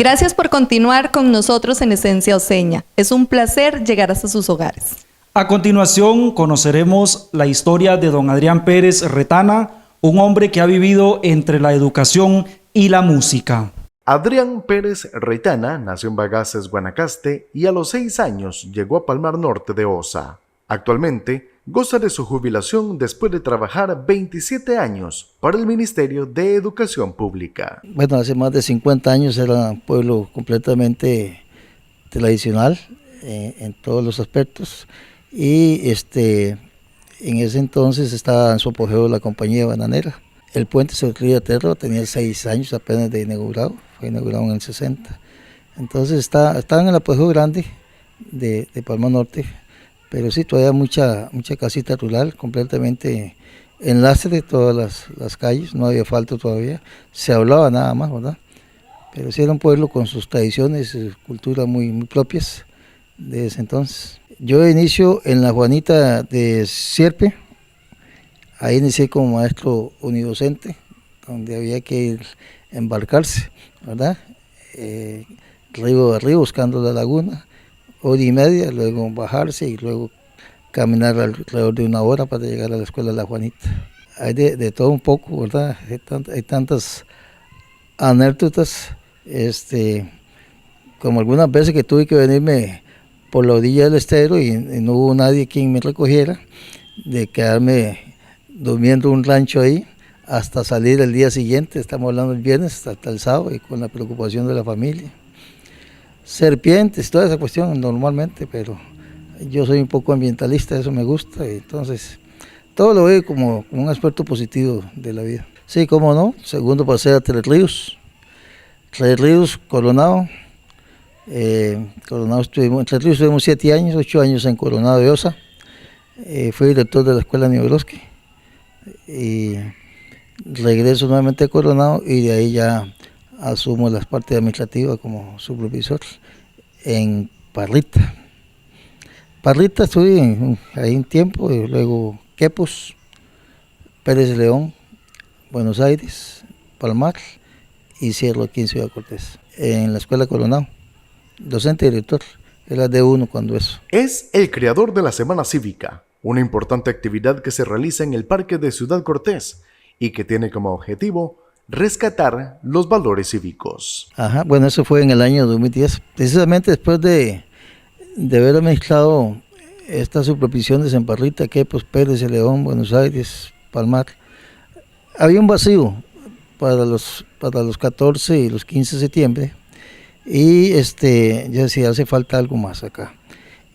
Gracias por continuar con nosotros en Esencia Oseña. Es un placer llegar hasta sus hogares. A continuación conoceremos la historia de don Adrián Pérez Retana, un hombre que ha vivido entre la educación y la música. Adrián Pérez Retana nació en Bagaces, Guanacaste, y a los 6 años llegó a Palmar Norte de Osa. Actualmente goza de su jubilación después de trabajar 27 años para el Ministerio de Educación Pública. Bueno, hace más de 50 años era un pueblo completamente tradicional en todos los aspectos, y en ese entonces estaba en su apogeo la compañía bananera. El puente sobre el río Terro tenía 6 años apenas de inaugurado, fue inaugurado en el 60. Entonces estaba en el apogeo grande de Palmar Norte, pero sí todavía mucha casita rural, completamente enlace de todas las calles, no había asfalto todavía, se hablaba nada más, ¿verdad? Pero sí era un pueblo con sus tradiciones y culturas muy propias de ese entonces. Yo inicio en la Juanita de Sierpe, ahí inicié como maestro unidocente, donde había que embarcarse, ¿verdad? Río arriba buscando la laguna, 1 hora y media, luego bajarse y luego caminar alrededor de 1 hora para llegar a la escuela de la Juanita. Hay de todo un poco, ¿verdad? Hay tantas anécdotas, como algunas veces que tuve que venirme por la orilla del estero y no hubo nadie quien me recogiera, de quedarme durmiendo en un rancho ahí hasta salir el día siguiente, estamos hablando del viernes, hasta el sábado, y con la preocupación de la familia. Serpientes, toda esa cuestión normalmente, pero yo soy un poco ambientalista, eso me gusta, y entonces todo lo veo como un aspecto positivo de la vida. Sí, cómo no, segundo pasé a Tres Ríos, Coronado. Coronado en Tres Ríos estuvimos 7 años, 8 años en Coronado de Osa. Fui director de la escuela Niebrosky y regreso nuevamente a Coronado, y de ahí ya asumo la parte administrativa como supervisor en Parrita. Parrita estuve ahí un tiempo, y luego Quepos, Pérez de León, Buenos Aires, Palmar, y cierro aquí en Ciudad Cortés, en la escuela Coronado, docente y director, era de uno cuando eso. Es el creador de la Semana Cívica, una importante actividad que se realiza en el Parque de Ciudad Cortés y que tiene como objetivo rescatar los valores cívicos. Ajá, bueno, eso fue en el año 2010, precisamente después de haber administrado estas supervisiones en Parrita, Quepos, Pérez de León, Buenos Aires, Palmar. Había un vacío para los 14 y los 15 de septiembre, y yo decía, hace falta algo más acá.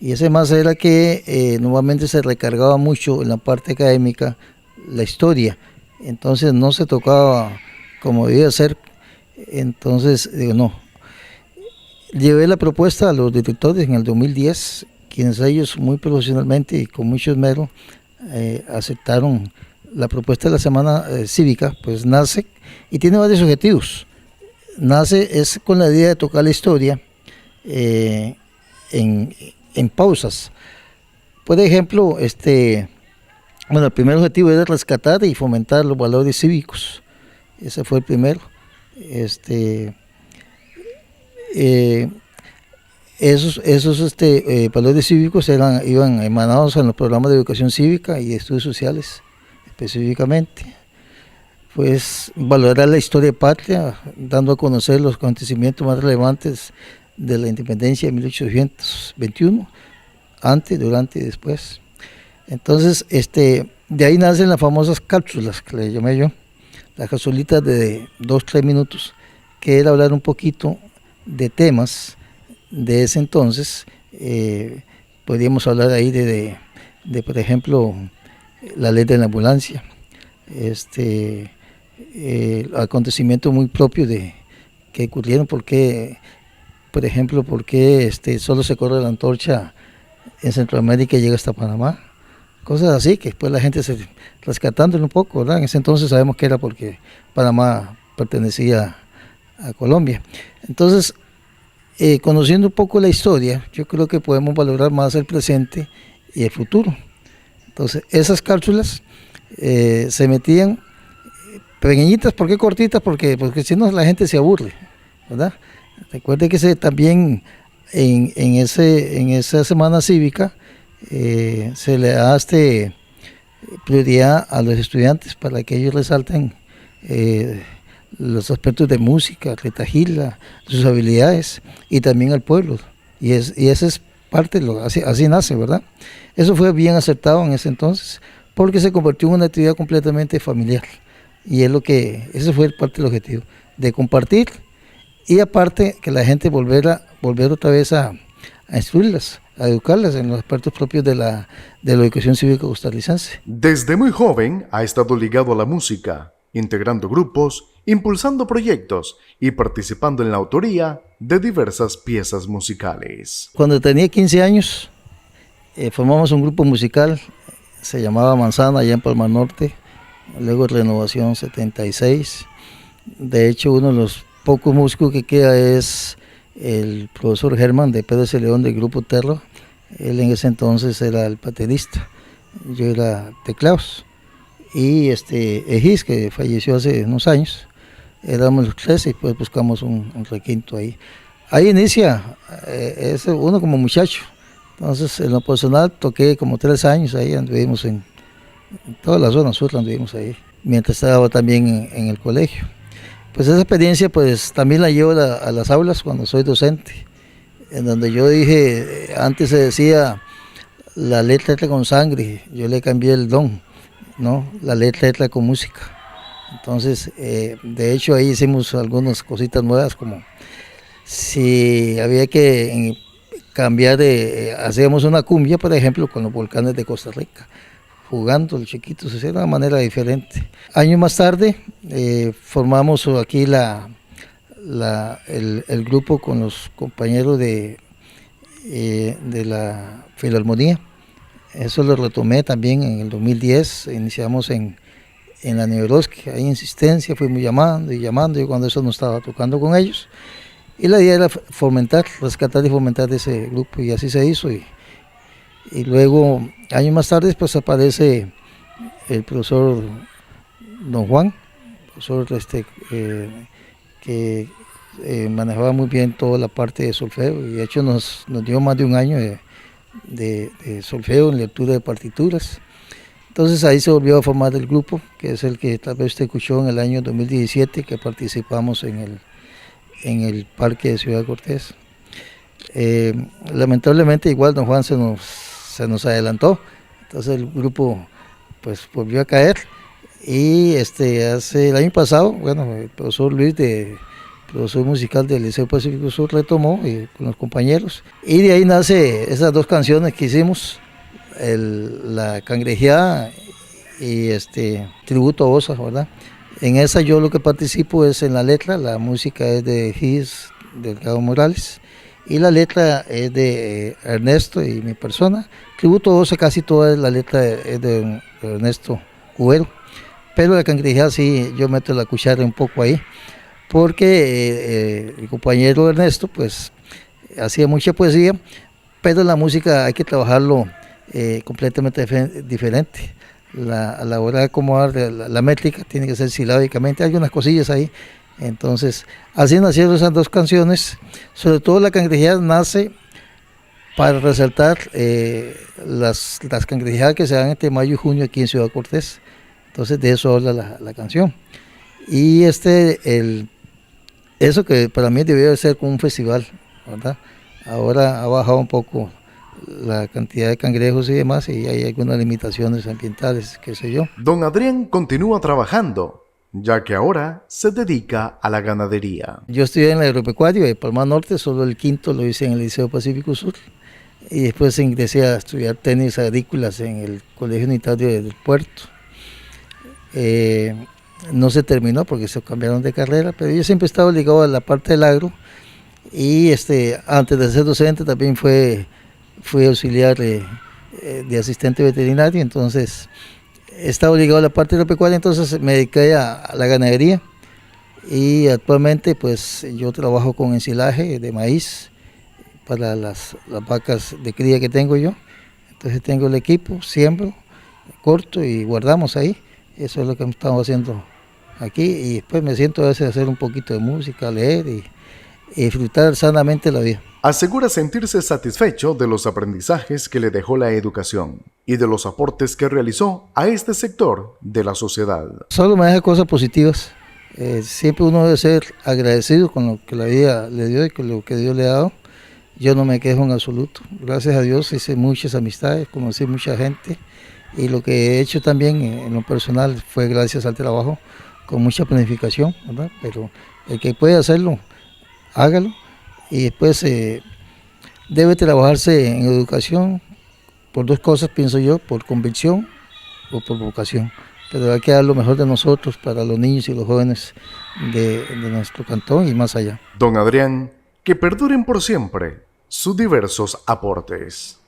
Y ese más era que nuevamente se recargaba mucho en la parte académica la historia, entonces no se tocaba como debía ser. Entonces digo, no, llevé la propuesta a los directores en el 2010, quienes ellos muy profesionalmente y con mucho esmero aceptaron la propuesta de la Semana Cívica. Pues nace y tiene varios objetivos. Nace es con la idea de tocar la historia en pausas. Por ejemplo, bueno, el primer objetivo era rescatar y fomentar los valores cívicos. Ese fue el primero. Esos valores cívicos iban emanados en los programas de educación cívica y de estudios sociales específicamente. Pues valorar la historia patria, dando a conocer los acontecimientos más relevantes de la independencia de 1821, antes, durante y después. Entonces, de ahí nacen las famosas cápsulas que le llamé yo, las capsulitas de 2-3 minutos, que era hablar un poquito de temas de ese entonces. Podríamos hablar ahí de por ejemplo, la ley de la ambulancia, acontecimientos muy propios que ocurrieron, porque, por ejemplo, porque solo se corre la antorcha en Centroamérica y llega hasta Panamá, cosas así, que después la gente se rescatándolo un poco, ¿verdad? En ese entonces sabemos que era porque Panamá pertenecía a Colombia. Entonces, conociendo un poco la historia, yo creo que podemos valorar más el presente y el futuro. Entonces, esas cápsulas se metían pequeñitas. ¿Por qué cortitas? Porque si no la gente se aburre, ¿verdad? Recuerde que también en esa semana cívica se le da prioridad a los estudiantes para que ellos resalten los aspectos de música, retahíla, sus habilidades, y también al pueblo. Y esa es parte, así nace, ¿verdad? Eso fue bien acertado en ese entonces, porque se convirtió en una actividad completamente familiar. Y ese fue parte del objetivo, de compartir, y aparte que la gente volver otra vez a instruirlas, a educarlas en los aspectos propios de la educación cívica costarricense. Desde muy joven ha estado ligado a la música, integrando grupos, impulsando proyectos y participando en la autoría de diversas piezas musicales. Cuando tenía 15 años, formamos un grupo musical, se llamaba Manzana, allá en Palmar Norte, luego Renovación 76. De hecho, uno de los pocos músicos que queda es el profesor Germán de Pedro C. León del grupo Terra. Él en ese entonces era el baterista, yo era teclados. Y Ejis, que falleció hace unos años, éramos los tres y pues buscamos un requinto ahí. Ahí inicia uno como muchacho. Entonces, en lo personal, toqué como 3 años ahí, anduvimos en toda la zona sur, anduvimos ahí, mientras estaba también en el colegio. Pues esa experiencia pues también la llevo a las aulas cuando soy docente, en donde yo dije, antes se decía la letra entra con sangre, yo le cambié el don, ¿no? La letra entra con música. Entonces, de hecho ahí hicimos algunas cositas nuevas, como si había que cambiar hacíamos una cumbia, por ejemplo, con los volcanes de Costa Rica, jugando los chiquitos, de una manera diferente. Años más tarde formamos aquí el grupo con los compañeros de la Filarmonía. Eso lo retomé también en el 2010, iniciamos en la Neveroski, hay insistencia, fuimos llamando, y cuando eso no estaba tocando con ellos. Y la idea era rescatar y fomentar ese grupo, y así se hizo. Y luego, años más tarde, pues aparece el profesor Don Juan, profesor que manejaba muy bien toda la parte de solfeo, y de hecho nos dio más de un año de solfeo en lectura de partituras. Entonces ahí se volvió a formar el grupo, que es el que tal vez usted escuchó en el año 2017, que participamos en el Parque de Ciudad Cortés. Lamentablemente igual Don Juan se nos adelantó, entonces el grupo pues volvió a caer, y hace el año pasado, bueno, el profesor Luis, profesor musical del Liceo Pacífico Sur, retomó con los compañeros, y de ahí nace esas 2 canciones que hicimos, la Cangrejeada y Tributo a Osa, ¿verdad? En esa yo lo que participo es en la letra, la música es de Gis Delgado Morales, y la letra es de Ernesto y mi persona. Tributo a Osa, casi toda la letra es de Ernesto Cubero, pero la Cangrejeada sí, yo meto la cuchara un poco ahí, porque el compañero Ernesto pues hacía mucha poesía, pero la música hay que trabajarlo completamente diferente. A la hora de acomodar la métrica tiene que ser silábicamente, hay unas cosillas ahí. Entonces así nacieron esas 2 canciones. Sobre todo la Cangrejeada nace para resaltar las cangrejeadas que se dan entre mayo y junio aquí en Ciudad Cortés. Entonces de eso habla la canción. Y eso que para mí debió ser como un festival, ¿verdad? Ahora ha bajado un poco la cantidad de cangrejos y demás, y hay algunas limitaciones ambientales, qué sé yo. Don Adrián continúa trabajando, ya que ahora se dedica a la ganadería. Yo estudié en el agropecuario de Palmar Norte, solo el quinto lo hice en el Liceo Pacífico Sur, y después ingresé a estudiar técnicas agrícolas en el Colegio Unitario del Puerto. No se terminó porque se cambiaron de carrera, pero yo siempre he estado ligado a la parte del agro, y antes de ser docente también fui auxiliar de asistente veterinario, entonces he estado ligado a la parte de la pecuaria, entonces me dediqué a la ganadería, y actualmente pues yo trabajo con ensilaje de maíz para las vacas de cría que tengo yo. Entonces tengo el equipo, siembro, corto y guardamos ahí. Eso es lo que estamos haciendo aquí, y después me siento a veces a hacer un poquito de música, leer, y disfrutar sanamente la vida. Asegura sentirse satisfecho de los aprendizajes que le dejó la educación y de los aportes que realizó a este sector de la sociedad. Solo me deja cosas positivas. Siempre uno debe ser agradecido con lo que la vida le dio y con lo que Dios le ha dado. Yo no me quejo en absoluto. Gracias a Dios hice muchas amistades, conocí mucha gente y lo que he hecho también en lo personal fue gracias al trabajo con mucha planificación, ¿verdad? Pero el que puede hacerlo, hágalo y después debe trabajarse en educación por dos cosas, pienso yo, por convicción o por vocación. Pero hay que dar lo mejor de nosotros para los niños y los jóvenes de nuestro cantón y más allá. Don Adrián, que perduren por siempre sus diversos aportes.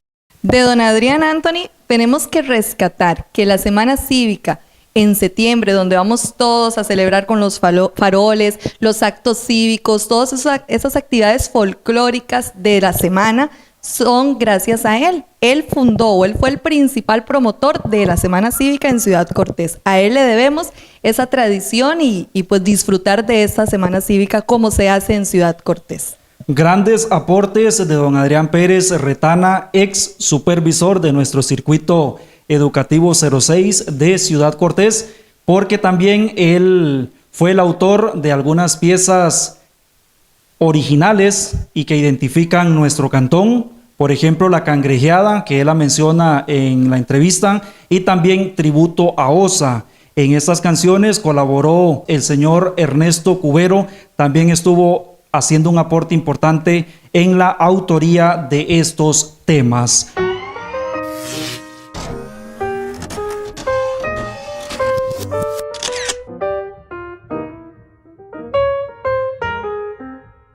De don Adrián Anthony tenemos que rescatar que la Semana Cívica en septiembre, donde vamos todos a celebrar con los faroles, los actos cívicos, todas esas actividades folclóricas de la semana, son gracias a él. Él fundó, o él fue el principal promotor de la Semana Cívica en Ciudad Cortés. A él le debemos esa tradición y pues disfrutar de esta Semana Cívica como se hace en Ciudad Cortés. Grandes aportes de don Adrián Pérez Retana, ex supervisor de nuestro circuito educativo 06 de Ciudad Cortés, porque también él fue el autor de algunas piezas originales y que identifican nuestro cantón, por ejemplo la cangrejeada que él la menciona en la entrevista, y también Tributo a Osa. En estas canciones colaboró el señor Ernesto Cubero, también estuvo haciendo un aporte importante en la autoría de estos temas.